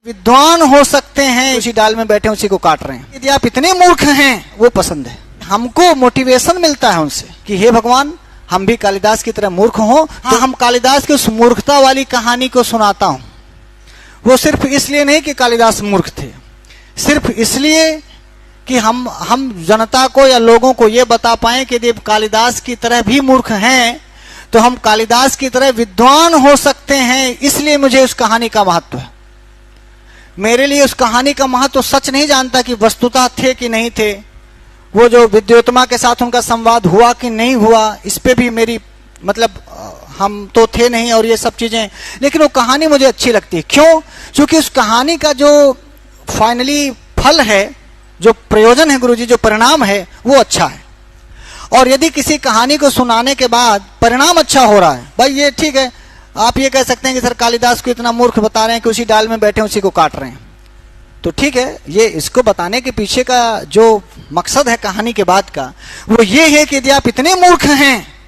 विद्वान हो सकते हैं, उसी डाल में बैठे उसी को काट रहे हैं। यदि आप इतने मूर्ख हैं, वो पसंद है। हमको मोटिवेशन मिलता है उनसे कि हे भगवान, हम भी कालिदास की तरह मूर्ख हों। तो हम कालिदास की उस मूर्खता वाली कहानी को सुनाता हूं। वो सिर्फ इसलिए नहीं कि कालिदास मूर्ख थे, सिर्फ इसलिए कि हम जनता को या लोगों को ये बता पाए कि यदि कालिदास की तरह भी मूर्ख हैं तो हम कालिदास की तरह विद्वान हो सकते हैं। इसलिए मुझे उस कहानी का महत्व है। मेरे लिए उस कहानी का महत्व सच नहीं जानता कि वस्तुतः थे कि नहीं थे, वो जो विद्योत्तमा के साथ उनका संवाद हुआ कि नहीं हुआ, इस पे भी मेरी हम तो थे नहीं और ये सब चीजें, लेकिन वो कहानी मुझे अच्छी लगती है। क्यों? क्योंकि उस कहानी का जो फाइनली फल है, जो प्रयोजन है गुरुजी, जो परिणाम है, वो अच्छा है। और यदि किसी कहानी को सुनाने के बाद परिणाम अच्छा हो रहा है, भाई ये ठीक है, आप ये कह सकते हैं कि सर कालिदास को इतना मूर्ख बता रहे हैं कि उसी डाल में बैठे उसी को काट रहे हैं, तो ठीक है। ये इसको बताने के पीछे का जो मकसद है कहानी के बाद का, वो ये है कि यदि आप इतने मूर्ख हैं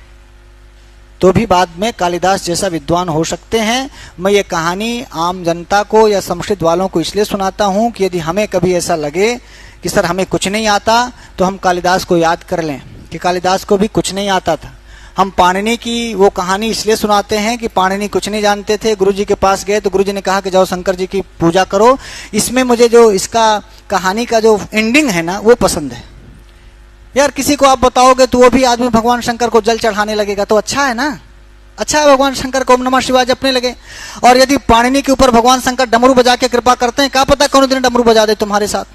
तो भी बाद में कालिदास जैसा विद्वान हो सकते हैं। मैं ये कहानी आम जनता को या संस्कृत वालों को इसलिए सुनाता हूं कि यदि हमें कभी ऐसा लगे कि सर हमें कुछ नहीं आता, तो हम कालिदास को याद कर लें कि कालिदास को भी कुछ नहीं आता था। हम पाणिनि की वो कहानी इसलिए सुनाते हैं कि पाणिनि कुछ नहीं जानते थे, गुरुजी के पास गए तो गुरुजी ने कहा कि जाओ शंकर जी की पूजा करो। इसमें मुझे जो इसका कहानी का जो एंडिंग है ना, वो पसंद है। यार किसी को आप बताओगे तो वो भी आदमी भगवान शंकर को जल चढ़ाने लगेगा, तो अच्छा है ना, अच्छा है। भगवान शंकर को ओम नमः शिवाय जपने लगे। और यदि पाणिनि के ऊपर भगवान शंकर डमरू बजा के कृपा करते हैं, क्या पता कौन दिन डमरू बजा दे तुम्हारे साथ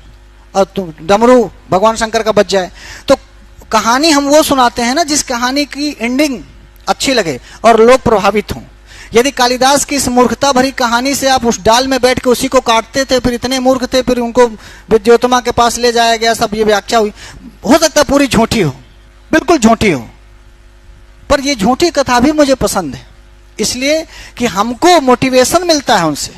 और डमरू भगवान शंकर का बज जाए। तो कहानी हम वो सुनाते हैं ना जिस कहानी की एंडिंग अच्छी लगे और लोग प्रभावित हों। यदि कालिदास की इस मूर्खता भरी कहानी से आप उस डाल में बैठ के उसी को काटते थे, फिर इतने मूर्ख थे, फिर उनको विद्योत्तमा के पास ले जाया गया, सब ये व्याख्या हुई, हो सकता है पूरी झूठी हो, बिल्कुल झूठी हो, पर ये झूठी कथा भी मुझे पसंद है, इसलिए कि हमको मोटिवेशन मिलता है उनसे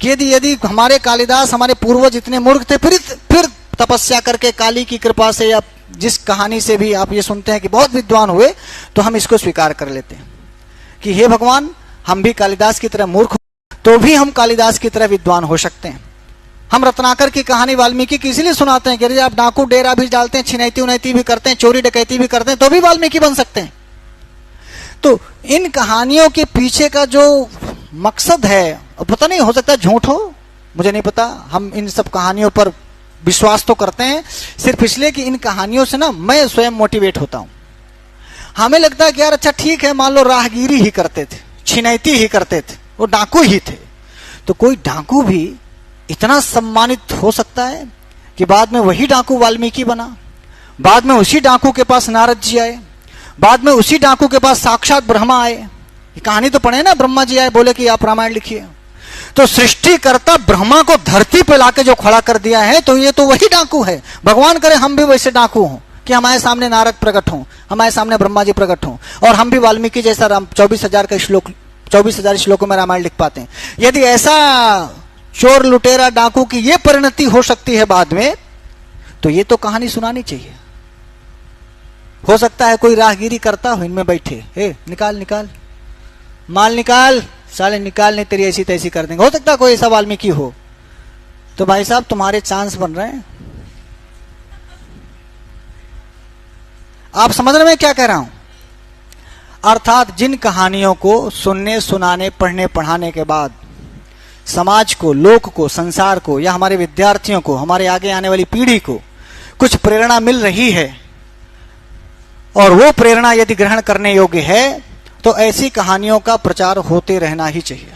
कि यदि हमारे कालिदास, हमारे पूर्वज इतने मूर्ख थे, फिर तपस्या करके काली की कृपा से या जिस कहानी से भी आप ये सुनते हैं कि बहुत विद्वान हुए, तो हम इसको स्वीकार कर लेते हैं कि हे भगवान, हम भी कालिदास की तरह मूर्ख तो भी हम कालिदास की तरह विद्वान हो सकते हैं। हम रत्नाकर की कहानी वाल्मीकि की इसलिए सुनाते हैं कि यदि आप डाकू डेरा भी डालते हैं, छिनैती उनैती भी करते हैं, चोरी डकैती भी करते हैं, तो भी वाल्मीकि बन सकते हैं। तो इन कहानियों के पीछे का जो मकसद है, पता नहीं, हो सकता है झूठ हो, मुझे नहीं पता। हम इन सब कहानियों पर विश्वास तो करते हैं सिर्फ इसलिए कि इन कहानियों से ना मैं स्वयं मोटिवेट होता हूं। हमें लगता है कि यार अच्छा ठीक है, मान लो राहगीरी ही करते थे, छिनैती ही करते थे, वो डाकू ही थे, तो कोई डाकू भी इतना सम्मानित हो सकता है कि बाद में वही डाकू वाल्मीकि बना, बाद में उसी डाकू के पास नारद जी आए, बाद में उसी डाकू के पास साक्षात ब्रह्मा आए। ये कहानी तो पढ़े ना, ब्रह्मा जी आए, बोले कि आप रामायण लिखिए। तो सृष्टिकर्ता ब्रह्मा को धरती पे लाके जो खड़ा कर दिया है, तो ये तो वही डाकू है। भगवान करे हम भी वैसे डाकू हों कि हमारे सामने नारद प्रकट हों, हमारे सामने ब्रह्मा जी प्रकट हों, और हम भी वाल्मीकि जैसा 24,000 श्लोकों में रामायण लिख पाते हैं। यदि ऐसा चोर लुटेरा डाकू की ये परिणति हो सकती है बाद में, तो ये तो कहानी सुनानी चाहिए। हो सकता है कोई राहगीरी करता हो इनमें बैठे, ए निकाल निकाल माल निकाल, साले निकाल, नहीं तेरी ऐसी तैसी कर देंगे। हो सकता है कोई ऐसा वाल्मीकि हो, तो भाई साहब तुम्हारे चांस बन रहे हैं। आप समझ रहे हैं क्या कह रहा हूं? अर्थात जिन कहानियों को सुनने, सुनाने, पढ़ने, पढ़ाने के बाद समाज को, लोक को, संसार को, या हमारे विद्यार्थियों को, हमारे आगे आने वाली पीढ़ी को कुछ प्रेरणा मिल रही है, और वो प्रेरणा यदि ग्रहण करने योग्य है, तो ऐसी कहानियों का प्रचार होते रहना ही चाहिए।